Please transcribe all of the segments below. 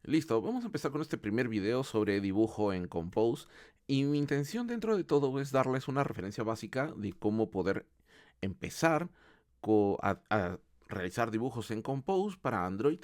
Listo, vamos a empezar con este primer video sobre dibujo en Compose y mi intención dentro de todo es darles una referencia básica de cómo poder empezar a realizar dibujos en Compose para Android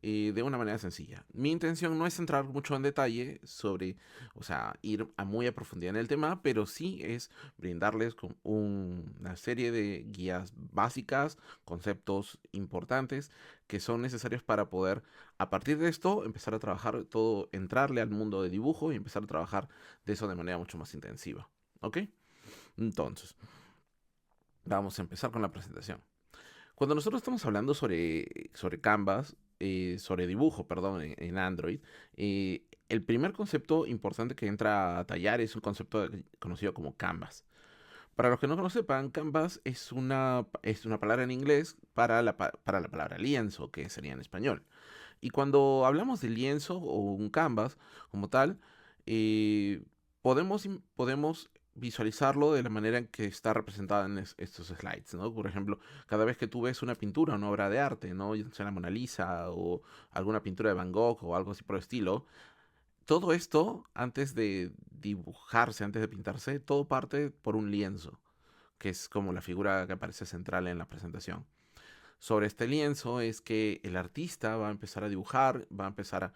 de una manera sencilla. Mi intención no es entrar mucho en detalle sobre, o sea, ir a muy a profundidad en el tema, pero sí es brindarles con una serie de guías básicas, conceptos importantes que son necesarios para poder a partir de esto empezar a trabajar todo, entrarle al mundo de dibujo y empezar a trabajar de eso de manera mucho más intensiva. ¿Ok? Entonces, vamos a empezar con la presentación. Cuando nosotros estamos hablando sobre Canvas, sobre dibujo, perdón, en Android, el primer concepto importante que entra a tallar es un concepto conocido como Canvas. Para los que no lo sepan, Canvas es una palabra en inglés para la palabra lienzo, que sería en español. Y cuando hablamos de lienzo o un canvas como tal, eh, podemos visualizarlo de la manera en que está representada en estos slides, ¿no? Por ejemplo, cada vez que tú ves una pintura, una obra de arte, ¿no? Ya sea la Mona Lisa o alguna pintura de Van Gogh o algo así por el estilo, todo esto, antes de dibujarse, antes de pintarse, todo parte por un lienzo, que es como la figura que aparece central en la presentación. Sobre este lienzo es que el artista va a empezar a dibujar, va a empezar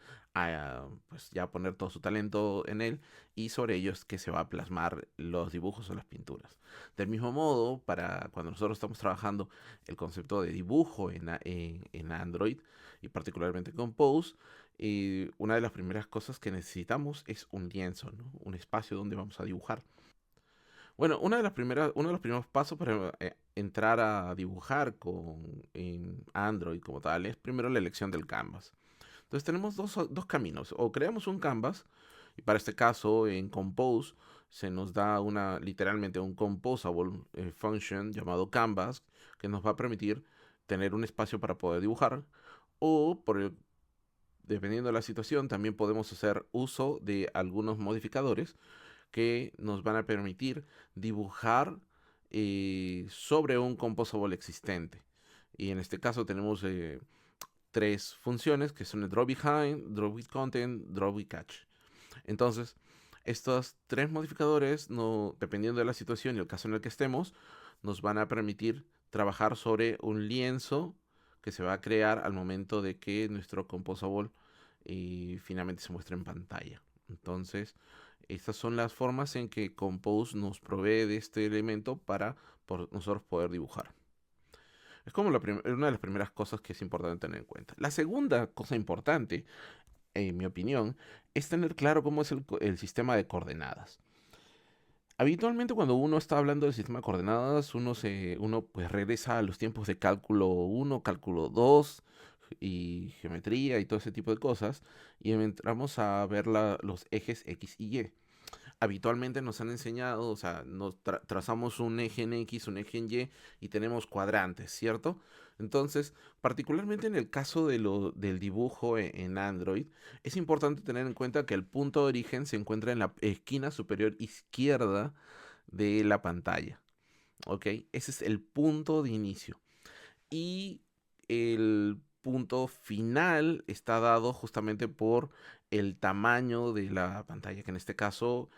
pues ya poner todo su talento en él y sobre ello es que se va a plasmar los dibujos o las pinturas. Del mismo modo, para cuando nosotros estamos trabajando el concepto de dibujo en Android y particularmente Compose, una de las primeras cosas que necesitamos es un lienzo, ¿no? Un espacio donde vamos a dibujar. Bueno, uno de los primeros pasos para entrar a dibujar en Android como tal es primero la elección del canvas. Entonces tenemos dos caminos. O creamos un canvas, y para este caso en Compose se nos da literalmente un composable function llamado canvas que nos va a permitir tener un espacio para poder dibujar. O dependiendo de la situación, también podemos hacer uso de algunos modificadores que nos van a permitir dibujar sobre un composable existente. Y en este caso tenemos tres funciones que son el draw behind, draw with content, draw with catch. Entonces, estos tres modificadores, no, dependiendo de la situación y el caso en el que estemos, nos van a permitir trabajar sobre un lienzo que se va a crear al momento de que nuestro composable finalmente se muestre en pantalla. Entonces, estas son las formas en que Compose nos provee de este elemento para nosotros poder dibujar. Es como una de las primeras cosas que es importante tener en cuenta. La segunda cosa importante, en mi opinión, es tener claro cómo es el sistema de coordenadas. Habitualmente cuando uno está hablando del sistema de coordenadas, uno pues regresa a los tiempos de cálculo uno, cálculo 2 y geometría y todo ese tipo de cosas y entramos a ver los ejes X y Y. Habitualmente nos han enseñado, o sea, trazamos un eje en X, un eje en y tenemos cuadrantes, ¿cierto? Entonces, particularmente en el caso del dibujo en Android, es importante tener en cuenta que el punto de origen se encuentra en la esquina superior izquierda de la pantalla, ¿ok? Ese es el punto de inicio. Y el punto final está dado justamente por el tamaño de la pantalla, que en este caso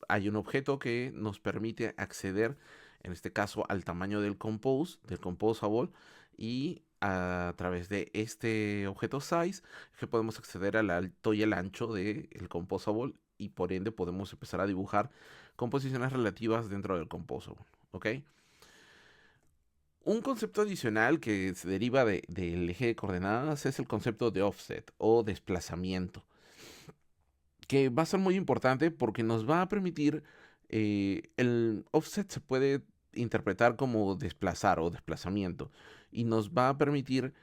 hay un objeto que nos permite acceder, en este caso, al tamaño del composable, y a través de este objeto size que podemos acceder al alto y el ancho del composable y por ende podemos empezar a dibujar composiciones relativas dentro del composable, ¿ok? Un concepto adicional que se deriva del eje de coordenadas es el concepto de offset o desplazamiento, que va a ser muy importante porque nos va a permitir, el offset se puede interpretar como desplazar o desplazamiento y nos va a permitir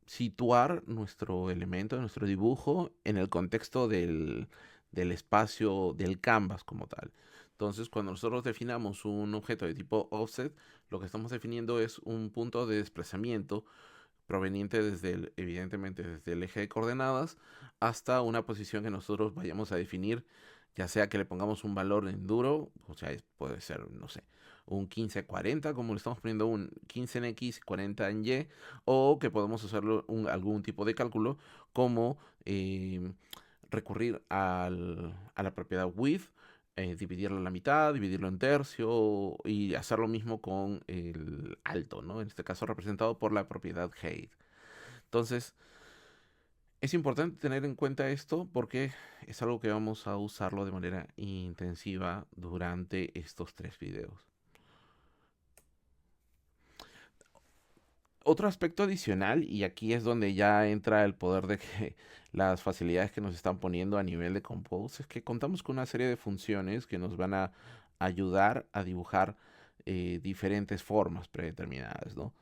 situar nuestro elemento, nuestro dibujo en el contexto del espacio del canvas como tal. Entonces, cuando nosotros definamos un objeto de tipo offset, lo que estamos definiendo es un punto de desplazamiento proveniente evidentemente desde el eje de coordenadas hasta una posición que nosotros vayamos a definir, ya sea que le pongamos un valor en duro, o sea, puede ser, no sé, un 1540, como le estamos poniendo un 15 en X y 40 en Y, o que podemos hacerlo algún tipo de cálculo como recurrir a la propiedad width, dividirlo a la mitad, dividirlo en tercio y hacer lo mismo con el alto, ¿no? En este caso representado por la propiedad height. Entonces, es importante tener en cuenta esto porque es algo que vamos a usarlo de manera intensiva durante estos 3 videos. Otro aspecto adicional, y aquí es donde ya entra el poder de que las facilidades que nos están poniendo a nivel de Compose, es que contamos con una serie de funciones que nos van a ayudar a dibujar diferentes formas predeterminadas, ¿no?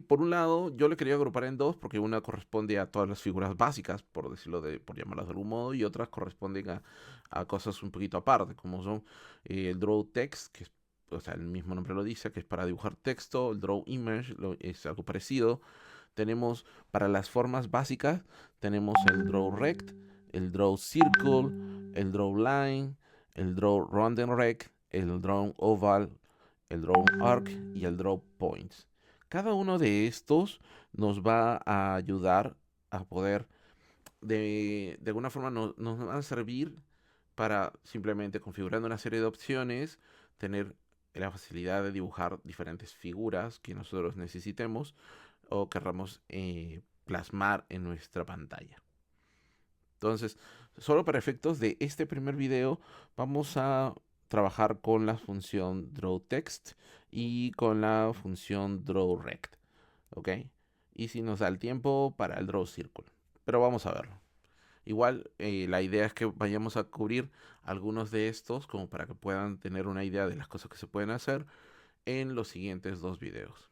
Por un lado, yo le quería agrupar en dos porque una corresponde a todas las figuras básicas, por decirlo por llamarlas de algún modo, y otras corresponden a cosas un poquito aparte, como son el draw text, que es, o sea, el mismo nombre lo dice, que es para dibujar texto. El draw image es algo parecido. Tenemos para las formas básicas, tenemos el draw rect, el draw circle, el draw line, el draw round and rect, el draw oval, el draw arc y el draw points. Cada uno de estos nos va a ayudar a poder, de alguna forma, nos van a servir para simplemente configurando una serie de opciones, tener la facilidad de dibujar diferentes figuras que nosotros necesitemos o querramos plasmar en nuestra pantalla. Entonces, solo para efectos de este primer video, vamos a trabajar con la función drawText y con la función drawRect, ¿ok? Y si nos da el tiempo para el drawCircle, pero vamos a verlo. Igual, la idea es que vayamos a cubrir algunos de estos como para que puedan tener una idea de las cosas que se pueden hacer en los siguientes 2 videos.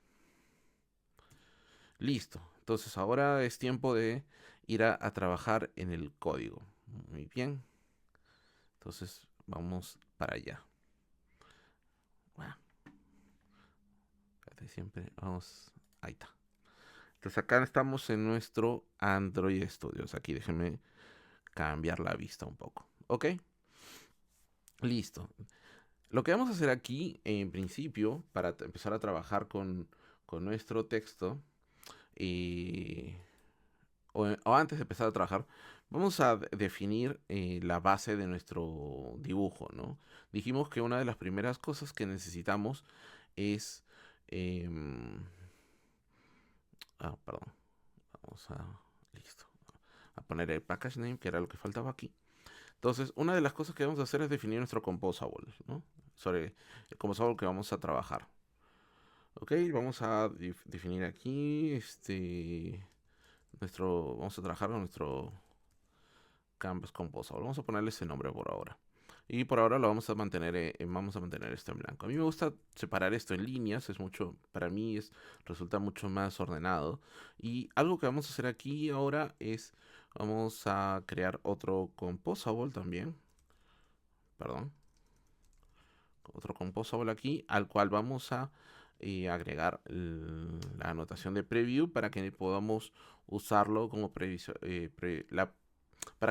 Listo. Entonces ahora es tiempo de ir a trabajar en el código. Muy bien. Entonces vamos para allá. Bueno, espérate, siempre vamos. Ahí está. Entonces acá estamos en nuestro Android Studios. Aquí déjenme cambiar la vista un poco. ¿Ok? Listo. Lo que vamos a hacer aquí, en principio, para empezar a trabajar con nuestro texto, eh, o antes de empezar a trabajar, vamos a definir la base de nuestro dibujo, ¿no? Dijimos que una de las primeras cosas que necesitamos es... em, perdón. Vamos a... Listo. A poner el package name, que era lo que faltaba aquí. Entonces, una de las cosas que vamos a hacer es definir nuestro composable, ¿no? Sobre el composable que vamos a trabajar. Ok, vamos a definir aquí vamos a trabajar con nuestro Canvas Composable. Vamos a ponerle ese nombre por ahora. Y por ahora lo vamos a mantener esto en blanco. A mí me gusta separar esto en líneas, para mí resulta mucho más ordenado. Y algo que vamos a hacer aquí ahora es, vamos a crear otro Composable también. Perdón. Otro Composable aquí, al cual vamos a agregar la anotación de preview para que podamos usarlo como para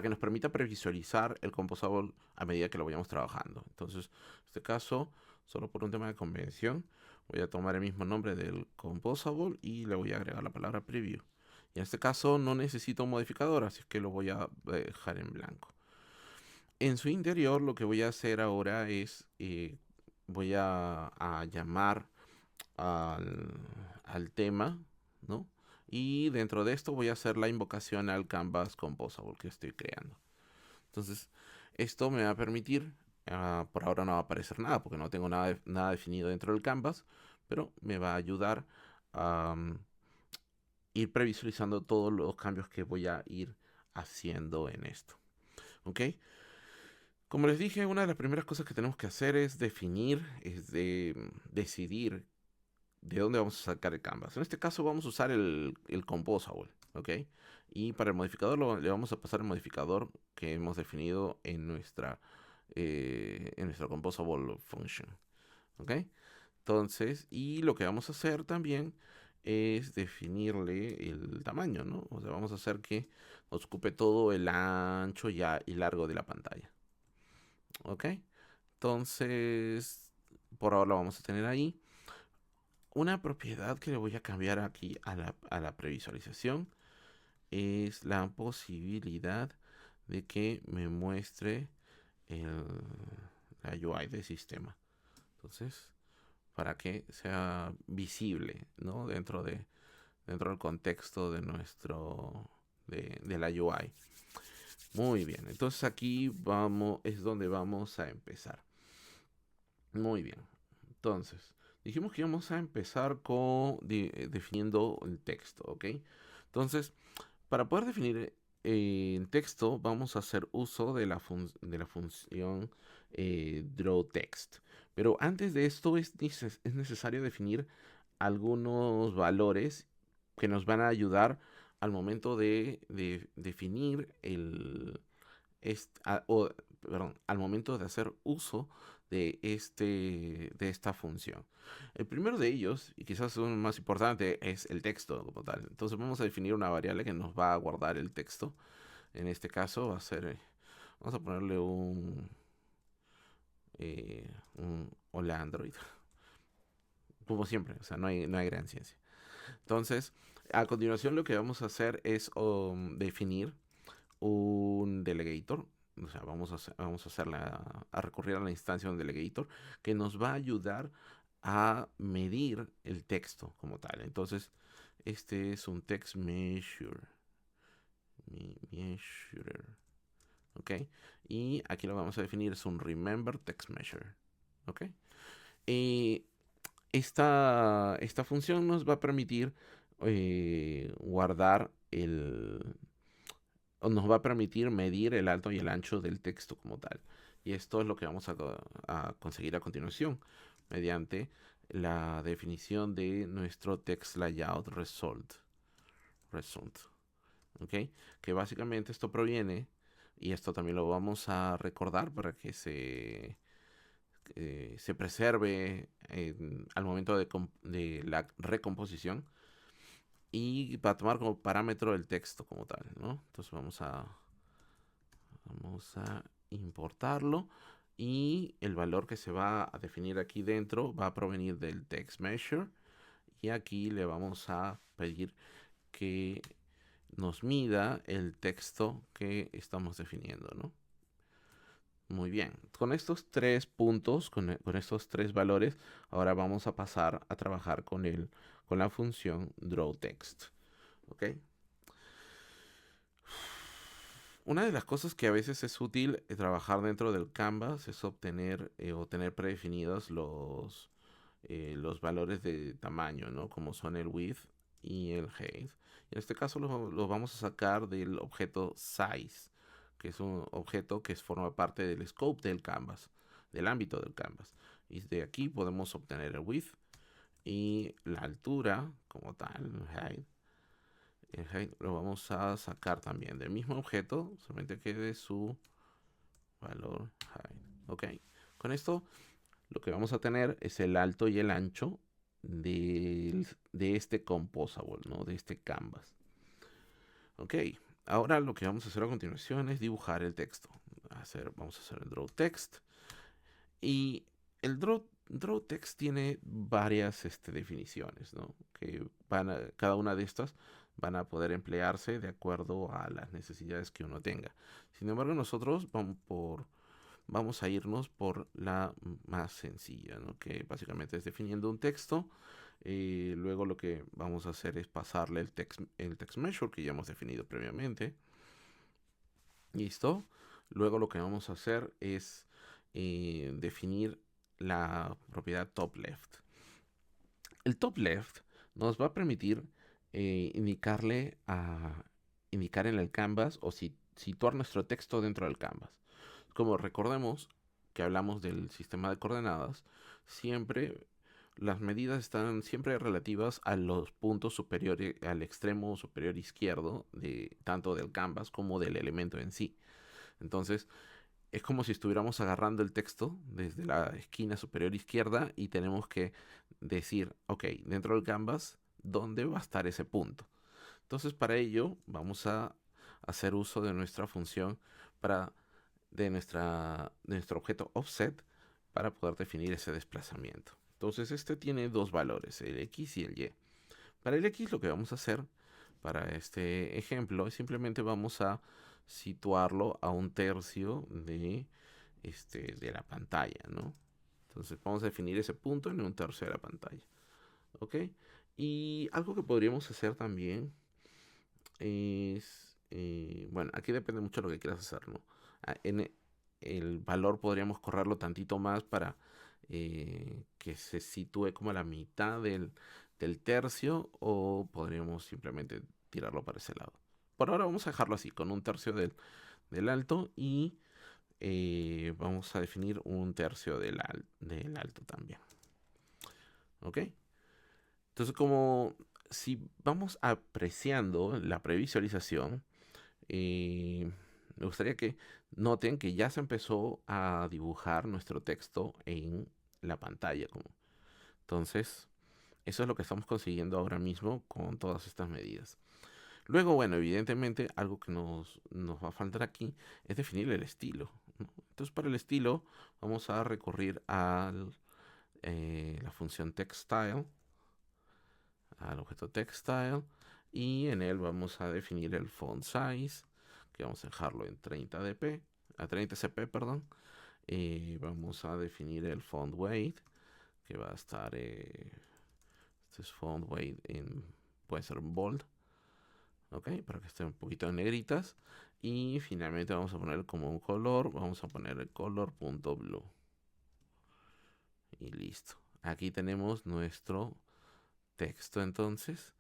que nos permita previsualizar el composable a medida que lo vayamos trabajando. Entonces, en este caso, solo por un tema de convención, voy a tomar el mismo nombre del composable y le voy a agregar la palabra preview. Y en este caso no necesito un modificador, así que lo voy a dejar en blanco. En su interior lo que voy a hacer ahora es, voy a llamar al tema, ¿no? Y dentro de esto voy a hacer la invocación al Canvas Composable que estoy creando. Entonces, esto me va a permitir, por ahora no va a aparecer nada porque no tengo nada definido dentro del Canvas, pero me va a ayudar a ir previsualizando todos los cambios que voy a ir haciendo en esto. ¿Ok? Como les dije, una de las primeras cosas que tenemos que hacer es decidir de dónde vamos a sacar el canvas. En este caso vamos a usar el composable, ¿ok? Y para el modificador le vamos a pasar el modificador que hemos definido en nuestra composable function, ¿ok? Entonces, y lo que vamos a hacer también es definirle el tamaño, ¿no? O sea, vamos a hacer que nos ocupe todo el ancho y largo de la pantalla. ¿Ok? Entonces, por ahora lo vamos a tener ahí. Una propiedad que le voy a cambiar aquí a la previsualización es la posibilidad de que me muestre el, la UI del sistema. Entonces, para que sea visible, ¿no? Dentro del contexto de de la UI. Muy bien, entonces aquí es donde vamos a empezar. Muy bien, entonces dijimos que íbamos a empezar definiendo el texto, ¿ok? Entonces, para poder definir el texto, vamos a hacer uso de la función drawText. Pero antes de esto es necesario definir algunos valores que nos van a ayudar al momento de definir perdón, al momento de hacer uso de esta función. El primero de ellos, y quizás el más importante, es el texto como tal. Entonces vamos a definir una variable que nos va a guardar el texto. En este caso va a ser, vamos a ponerle un hola Android. Como siempre, o sea, no hay gran ciencia. Entonces, a continuación lo que vamos a hacer es definir un delegator. O sea, a recurrir a la instancia de un delegator que nos va a ayudar a medir el texto como tal. Entonces, este es un text measure. Measure. ¿Ok? Y aquí lo vamos a definir, es un remember text measure. ¿Ok? Y esta función nos va a permitir guardar o nos va a permitir medir el alto y el ancho del texto como tal. Y esto es lo que vamos a conseguir a continuación mediante la definición de nuestro text layout result. ¿Ok? Que básicamente esto proviene, y esto también lo vamos a recordar para que se preserve al momento de la recomposición, y para tomar como parámetro el texto como tal, ¿no? Entonces vamos a importarlo, y el valor que se va a definir aquí dentro va a provenir del text measure, y aquí le vamos a pedir que nos mida el texto que estamos definiendo, ¿no? Muy bien, con estos tres puntos, con estos tres valores, ahora vamos a pasar a trabajar con la función drawText. ¿Ok? Una de las cosas que a veces es útil trabajar dentro del Canvas es o tener predefinidos los valores de tamaño, ¿no? Como son el width y el height. En este caso lo vamos a sacar del objeto size, que es un objeto que forma parte del scope del Canvas, del ámbito del Canvas. Y de aquí podemos obtener el width y la altura como tal, el height. El height lo vamos a sacar también del mismo objeto, solamente que de su valor height. Ok, con esto lo que vamos a tener es el alto y el ancho de este composable, ¿no? De este canvas. Ok, ahora lo que vamos a hacer a continuación es dibujar el texto. Vamos a hacer el draw text. Y el draw text tiene varias definiciones, ¿no? Cada una de estas van a poder emplearse de acuerdo a las necesidades que uno tenga. Sin embargo, nosotros vamos a irnos por la más sencilla, ¿no? Que básicamente es definiendo un texto. Luego lo que vamos a hacer es pasarle el text measure que ya hemos definido previamente. ¿Listo? Luego lo que vamos a hacer es definir la propiedad top left. El top left nos va a permitir indicar en el canvas o situar nuestro texto dentro del canvas. Como recordemos que hablamos del sistema de coordenadas, siempre las medidas están siempre relativas a los puntos superiores, al extremo superior izquierdo tanto del canvas como del elemento en sí. Entonces, es como si estuviéramos agarrando el texto desde la esquina superior izquierda y tenemos que decir, ok, dentro del canvas, ¿dónde va a estar ese punto? Entonces, para ello, vamos a hacer uso de nuestra función de nuestro objeto offset para poder definir ese desplazamiento. Entonces este tiene dos valores, el X y el Y. Para el X lo que vamos a hacer para este ejemplo es simplemente vamos a situarlo a 1/3 de la pantalla, ¿no? Entonces vamos a definir ese punto en 1/3 de la pantalla. ¿Ok? Y algo que podríamos hacer también es, bueno, aquí depende mucho de lo que quieras hacer, ¿no? En el valor podríamos correrlo tantito más para que se sitúe como a la mitad del tercio, o podríamos simplemente tirarlo para ese lado. Por ahora vamos a dejarlo así, con 1/3 del alto, y vamos a definir 1/3 del alto también. ¿Ok? Entonces, como si vamos apreciando la previsualización, me gustaría que noten que ya se empezó a dibujar nuestro texto en la pantalla. Entonces, eso es lo que estamos consiguiendo ahora mismo con todas estas medidas. Luego, bueno, evidentemente algo que nos va a faltar aquí es definir el estilo, ¿no? Entonces, para el estilo vamos a recurrir a la función textile, al objeto textile, y en él vamos a definir el font size, que vamos a dejarlo en 30 cp, perdón. Vamos a definir el font weight, que va a estar, este es font weight puede ser bold, ok, para que esté un poquito en negritas. Y finalmente vamos a poner como un color, vamos a poner el color.blue. Y listo. Aquí tenemos nuestro texto entonces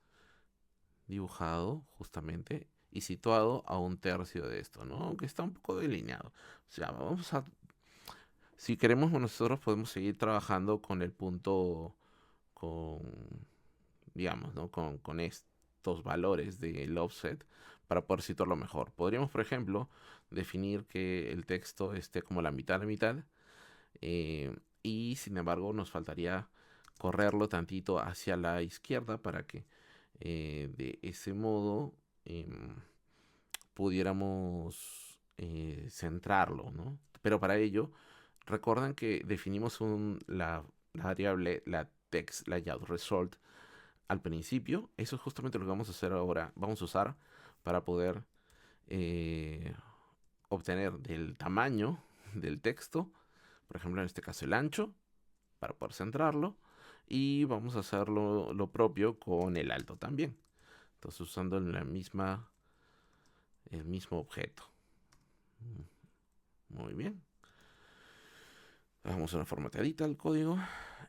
dibujado justamente y situado a 1/3 de esto, ¿no? Aunque está un poco delineado. O sea, si queremos nosotros podemos seguir trabajando con el punto, con, digamos, ¿no? Con estos valores del offset para poder situarlo mejor. Podríamos, por ejemplo, definir que el texto esté como la mitad de mitad, eh, y sin embargo nos faltaría correrlo tantito hacia la izquierda para que de ese modo pudiéramos centrarlo, ¿no? Pero para ello, recuerden que definimos la variable, la text layout result al principio. Eso es justamente lo que vamos a hacer ahora. Vamos a usar para poder eh, obtener del tamaño del texto, por ejemplo en este caso el ancho, para poder centrarlo. Y vamos a hacer lo propio con el alto también. Entonces usando el mismo objeto. Muy bien. Damos una formateadita al código.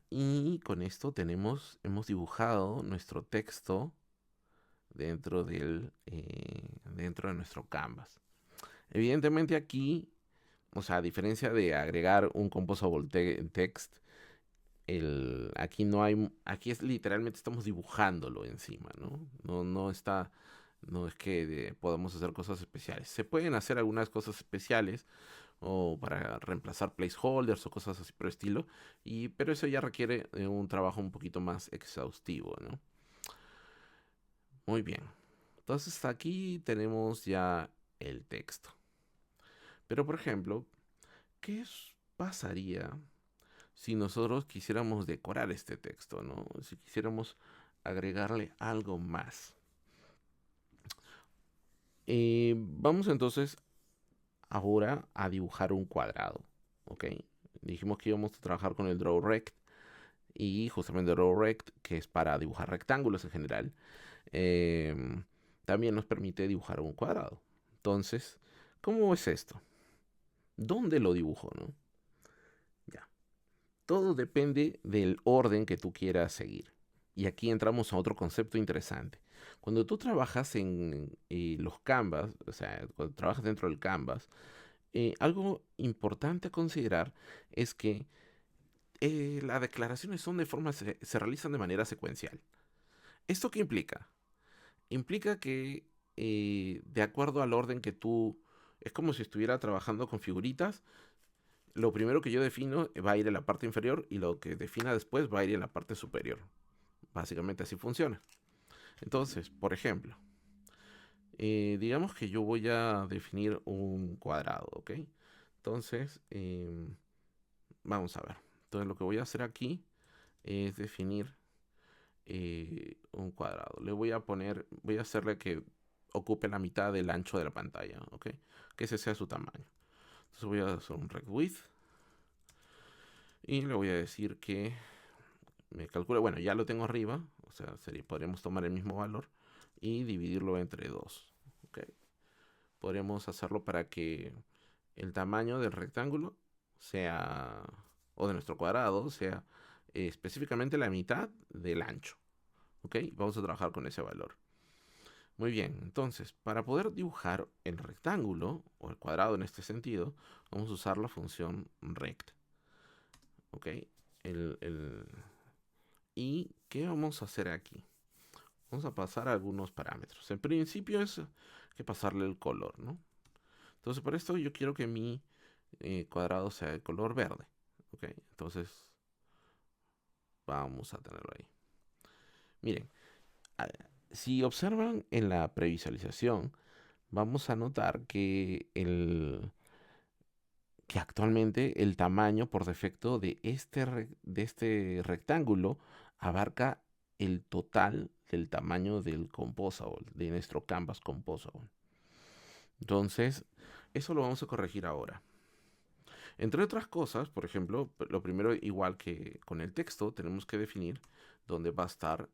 Y con esto hemos dibujado nuestro texto dentro de nuestro canvas. Evidentemente aquí, o sea, a diferencia de agregar un composable text, aquí no hay, aquí es literalmente estamos dibujándolo encima, ¿no? No está, no es que podamos hacer cosas especiales. Se pueden hacer algunas cosas especiales o para reemplazar placeholders o cosas así por el estilo, pero eso ya requiere un trabajo un poquito más exhaustivo, ¿no? Muy bien. Entonces aquí tenemos ya el texto. Pero por ejemplo, pasaría si nosotros quisiéramos decorar este texto, ¿no? Si quisiéramos agregarle algo más. Vamos entonces ahora a dibujar un cuadrado, ¿ok? Dijimos que íbamos a trabajar con el Draw Rect, y justamente el Draw Rect, que es para dibujar rectángulos en general, también nos permite dibujar un cuadrado. Entonces, ¿cómo es esto? ¿Dónde lo dibujo, no? Ya. Todo depende del orden que tú quieras seguir. Y aquí entramos a otro concepto interesante. Cuando tú trabajas en los Canvas, o sea, cuando trabajas dentro del Canvas, algo importante a considerar es que las declaraciones se realizan de manera secuencial. ¿Esto qué implica? Implica que de acuerdo al orden que tú... Es como si estuviera trabajando con figuritas. Lo primero que yo defino va a ir en la parte inferior y lo que defina después va a ir en la parte superior. Básicamente así funciona. Entonces, por ejemplo, digamos que yo voy a definir un cuadrado, ¿ok? Entonces, vamos a ver. Entonces lo que voy a hacer aquí es definir un cuadrado. Le voy a poner, voy a hacerle que ocupe la mitad del ancho de la pantalla, ¿ok? Que ese sea su tamaño. Entonces voy a hacer un rect width y le voy a decir que me calcule, bueno, ya lo tengo arriba, o sea, podríamos tomar el mismo valor y dividirlo entre 2, ¿ok? Podríamos hacerlo para que el tamaño del rectángulo sea, o de nuestro cuadrado, sea específicamente la mitad del ancho, ¿ok? Vamos a trabajar con ese valor. Muy bien, entonces, para poder dibujar el rectángulo, o el cuadrado en este sentido, vamos a usar la función rect, ¿ok? ¿Y qué vamos a hacer aquí? Vamos a pasar algunos parámetros. En principio es que pasarle el color, ¿no? Entonces, por esto yo quiero que mi cuadrado sea de color verde, ¿ok? Entonces, vamos a tenerlo ahí. Miren, si observan en la previsualización, vamos a notar que actualmente el tamaño por defecto de este rectángulo abarca el total del tamaño del composable, de nuestro canvas composable. Entonces, eso lo vamos a corregir ahora. Entre otras cosas, por ejemplo, lo primero, igual que con el texto, tenemos que definir dónde va a estar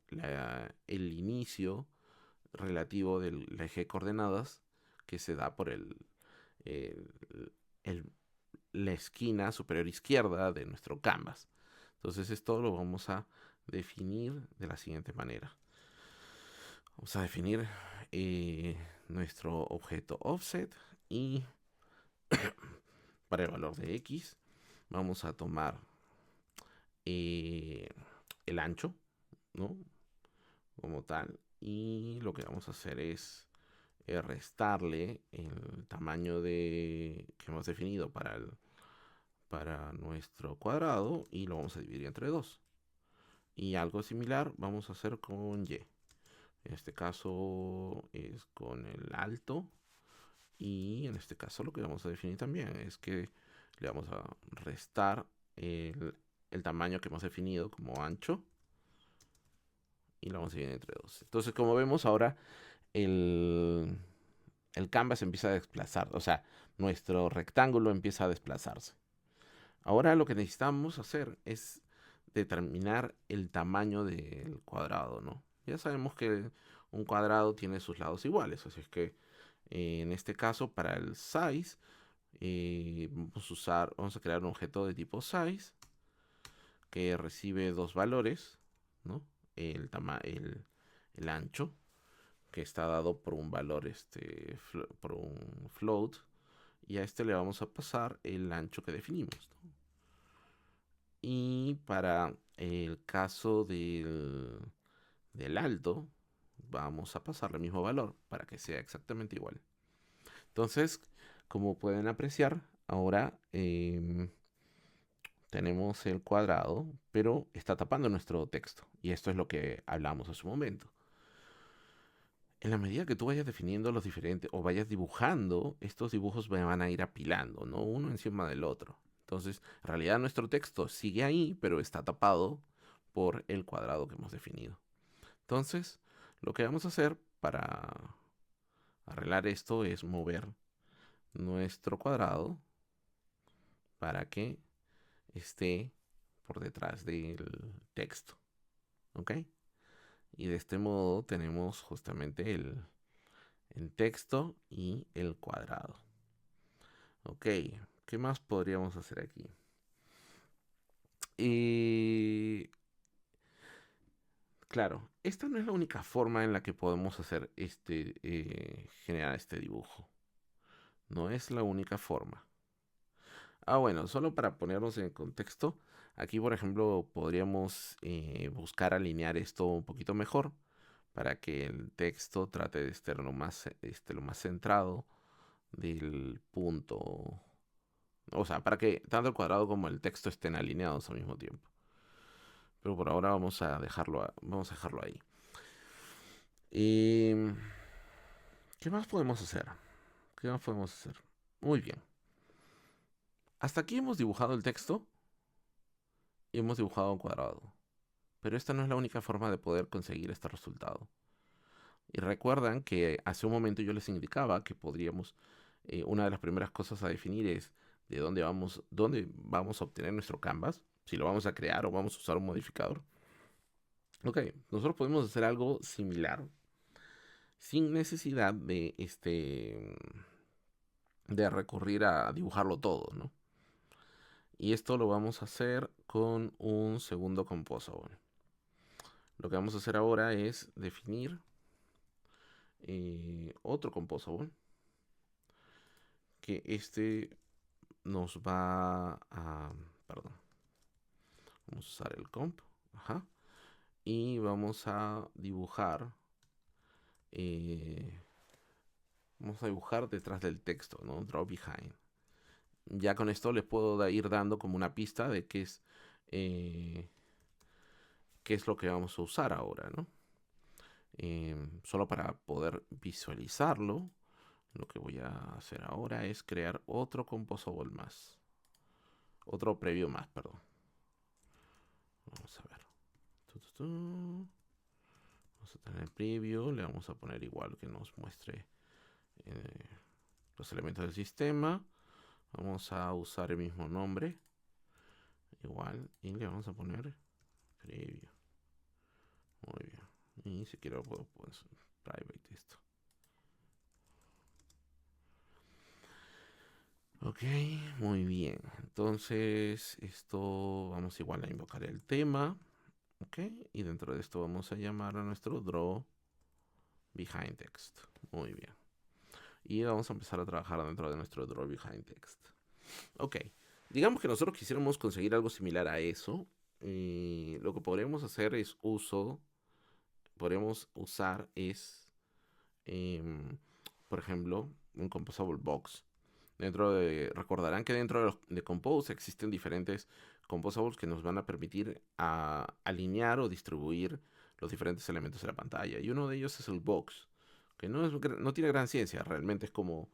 el inicio relativo del eje de coordenadas que se da por el- el- la esquina superior izquierda de nuestro canvas. Entonces esto lo vamos a definir de la siguiente manera. Vamos a definir nuestro objeto offset y para el valor de x vamos a tomar eh, el ancho, ¿no? Como tal. Y lo que vamos a hacer es restarle el tamaño que hemos definido para nuestro cuadrado y lo vamos a dividir entre 2. Y algo similar vamos a hacer con y. En este caso es con el alto. Y en este caso lo que vamos a definir también es que le vamos a restar el tamaño que hemos definido como ancho y lo vamos a dividir entre 2. Entonces, como vemos ahora, el, el canvas empieza a desplazar, o sea, nuestro rectángulo empieza a desplazarse. Ahora lo que necesitamos hacer es determinar el tamaño del cuadrado, ¿no? Ya sabemos que un cuadrado tiene sus lados iguales, así es que en este caso para el size vamos a crear un objeto de tipo size que recibe dos valores, ¿no? El ancho que está dado por un valor, por un float, y a este le vamos a pasar el ancho que definimos, ¿no? Y para el caso del alto, vamos a pasarle el mismo valor para que sea exactamente igual. Entonces, como pueden apreciar, ahora tenemos el cuadrado, pero está tapando nuestro texto. Y esto es lo que hablamos hace un momento. En la medida que tú vayas definiendo los diferentes o vayas dibujando, estos dibujos van a ir apilando, ¿no? Uno encima del otro. Entonces, en realidad nuestro texto sigue ahí, pero está tapado por el cuadrado que hemos definido. Entonces, lo que vamos a hacer para arreglar esto es mover nuestro cuadrado para que esté por detrás del texto. ¿Ok? Y de este modo tenemos justamente el texto y el cuadrado. Ok, ¿qué más podríamos hacer aquí? Y claro, esta no es la única forma en la que podemos hacer generar este dibujo. No es la única forma. Ah, bueno, solo para ponernos en contexto, aquí por ejemplo podríamos buscar alinear esto un poquito mejor para que el texto trate de estar lo más centrado del punto. O sea, para que tanto el cuadrado como el texto estén alineados al mismo tiempo. Pero por ahora vamos a dejarlo ahí. ¿Y qué más podemos hacer? ¿Qué más podemos hacer? Muy bien. Hasta aquí hemos dibujado el texto. y hemos dibujado un cuadrado. Pero esta no es la única forma de poder conseguir este resultado. Y recuerdan que hace un momento yo les indicaba que podríamos, una de las primeras cosas a definir es de dónde vamos a obtener nuestro canvas, si lo vamos a crear o vamos a usar un modificador. Ok, nosotros podemos hacer algo similar sin necesidad de recurrir a dibujarlo todo, ¿no? Y esto lo vamos a hacer con un segundo composable. Lo que vamos a hacer ahora es definir otro composable, que nos va a, perdón, vamos a usar el comp, ajá, y vamos a dibujar, eh, detrás del texto, ¿no? Draw behind. Ya con esto les puedo ir dando como una pista de eh, qué es lo que vamos a usar ahora, ¿no? Solo para poder visualizarlo, lo que voy a hacer ahora es crear otro composable más. Otro preview más, perdón. Vamos a ver. Vamos a tener el preview. Le vamos a poner igual que nos muestre eh, los elementos del sistema. Vamos a usar el mismo nombre. Igual. Y le vamos a poner preview. Muy bien. Y si quiero puedo pues, private esto. Ok, muy bien. Entonces, esto vamos igual a invocar el tema. Ok, y dentro de esto vamos a llamar a nuestro draw behind text. Muy bien. Y vamos a empezar a trabajar dentro de nuestro draw behind text. Ok, digamos que nosotros quisiéramos conseguir algo similar a eso. Lo que podríamos hacer es podríamos usar em, por ejemplo, un composable box. Recordarán que dentro de Compose existen diferentes composables que nos van a permitir alinear o distribuir los diferentes elementos de la pantalla. Y uno de ellos es el box, que no tiene gran ciencia, realmente es como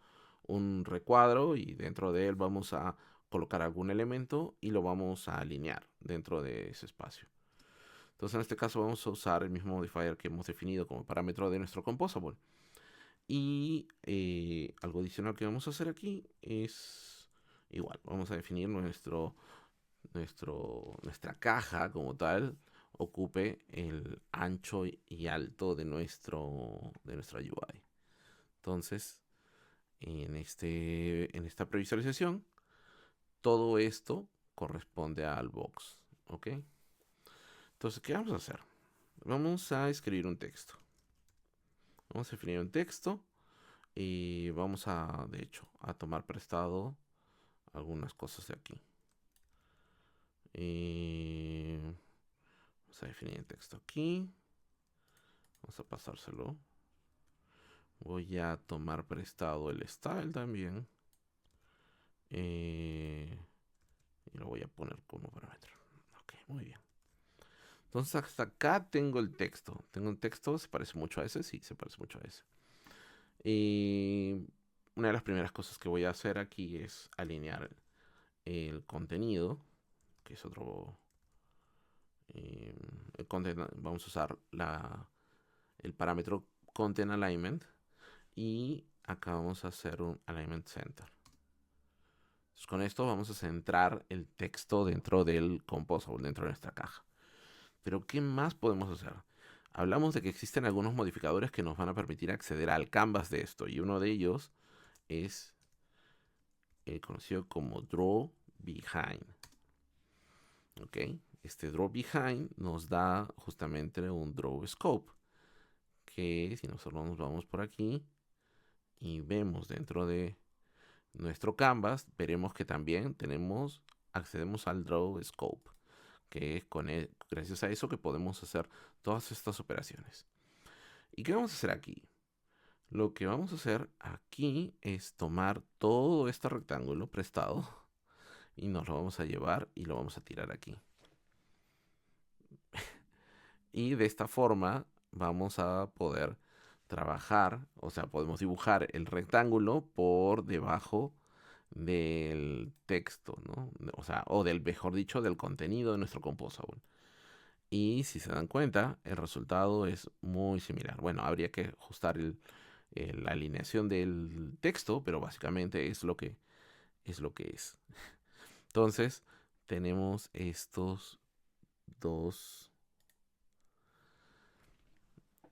un recuadro y dentro de él vamos a colocar algún elemento y lo vamos a alinear dentro de ese espacio. Entonces en este caso vamos a usar el mismo modifier que hemos definido como parámetro de nuestro composable. Y algo adicional que vamos a hacer aquí es igual, vamos a definir nuestra caja como tal ocupe el ancho y alto de nuestra UI. Entonces, en esta previsualización, todo esto corresponde al box. ¿Ok? Entonces, ¿qué vamos a hacer? Vamos a escribir un texto. Vamos a definir un texto y vamos de hecho, a tomar prestado algunas cosas de aquí. Vamos a definir el texto aquí. Vamos a pasárselo. Voy a tomar prestado el style también. Y lo voy a poner como parámetro. Ok, muy bien. Entonces hasta acá tengo el texto. Tengo un texto, ¿se parece mucho a ese? Sí, se parece mucho a ese. Y una de las primeras cosas que voy a hacer aquí es alinear el contenido, que es otro... vamos a usar el parámetro content alignment y acá vamos a hacer un alignment center. Entonces, con esto vamos a centrar el texto dentro del composable, dentro de nuestra caja. Pero ¿qué más podemos hacer? Hablamos de que existen algunos modificadores que nos van a permitir acceder al canvas de esto y uno de ellos es el conocido como draw behind. ¿Ok? Este draw behind nos da justamente un draw scope, que si nosotros nos vamos por aquí y vemos dentro de nuestro canvas, veremos que también accedemos al draw scope, que es gracias a eso que podemos hacer todas estas operaciones. ¿Y qué vamos a hacer aquí? Lo que vamos a hacer aquí es tomar todo este rectángulo prestado y nos lo vamos a llevar y lo vamos a tirar aquí. Y de esta forma vamos a poder trabajar, o sea, podemos dibujar el rectángulo por debajo del texto, ¿no? O sea, o del, mejor dicho, del contenido de nuestro Composable. Y si se dan cuenta, el resultado es muy similar. Bueno, habría que ajustar la alineación del texto, pero básicamente es lo que es. Entonces, tenemos estos dos.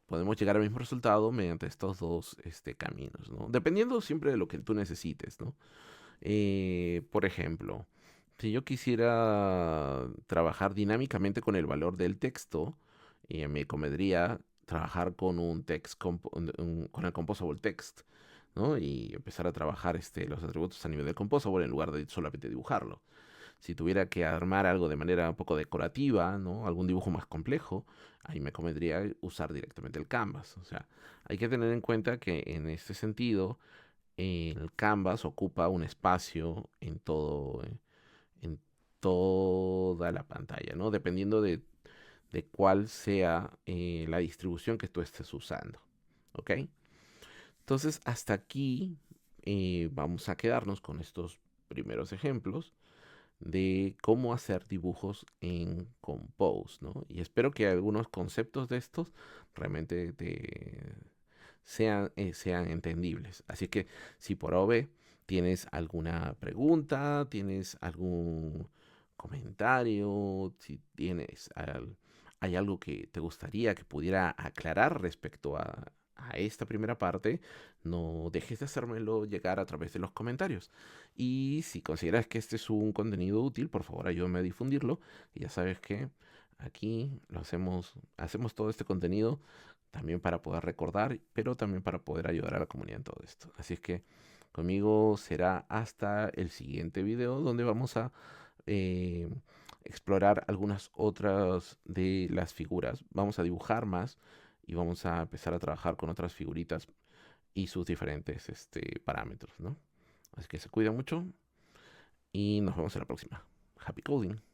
Podemos llegar al mismo resultado mediante estos dos caminos, ¿no? Dependiendo siempre de lo que tú necesites, ¿no? Por ejemplo, si yo quisiera trabajar dinámicamente con el valor del texto, me convendría trabajar con un con el composable text, ¿no? Y empezar a trabajar los atributos a nivel del composable en lugar de solamente dibujarlo. Si tuviera que armar algo de manera un poco decorativa, ¿no? Algún dibujo más complejo, ahí me convendría usar directamente el canvas. O sea, hay que tener en cuenta que en este sentido el canvas ocupa un espacio en toda la pantalla, ¿no? Dependiendo de cuál sea la distribución que tú estés usando. ¿Ok? Entonces, hasta aquí vamos a quedarnos con estos primeros ejemplos de cómo hacer dibujos en Compose, ¿no? Y espero que algunos conceptos de estos realmente sean entendibles. Así que si por OB tienes alguna pregunta, tienes algún comentario, si hay algo que te gustaría que pudiera aclarar respecto a esta primera parte, no dejes de hacérmelo llegar a través de los comentarios. Y si consideras que este es un contenido útil, por favor ayúdame a difundirlo. Y ya sabes que aquí hacemos todo este contenido también para poder recordar, pero también para poder ayudar a la comunidad en todo esto. Así es que conmigo será hasta el siguiente video donde vamos a eh, explorar algunas otras de las figuras. Vamos a dibujar más y vamos a empezar a trabajar con otras figuritas y sus diferentes parámetros, ¿no? Así que se cuidan mucho y nos vemos en la próxima. Happy coding.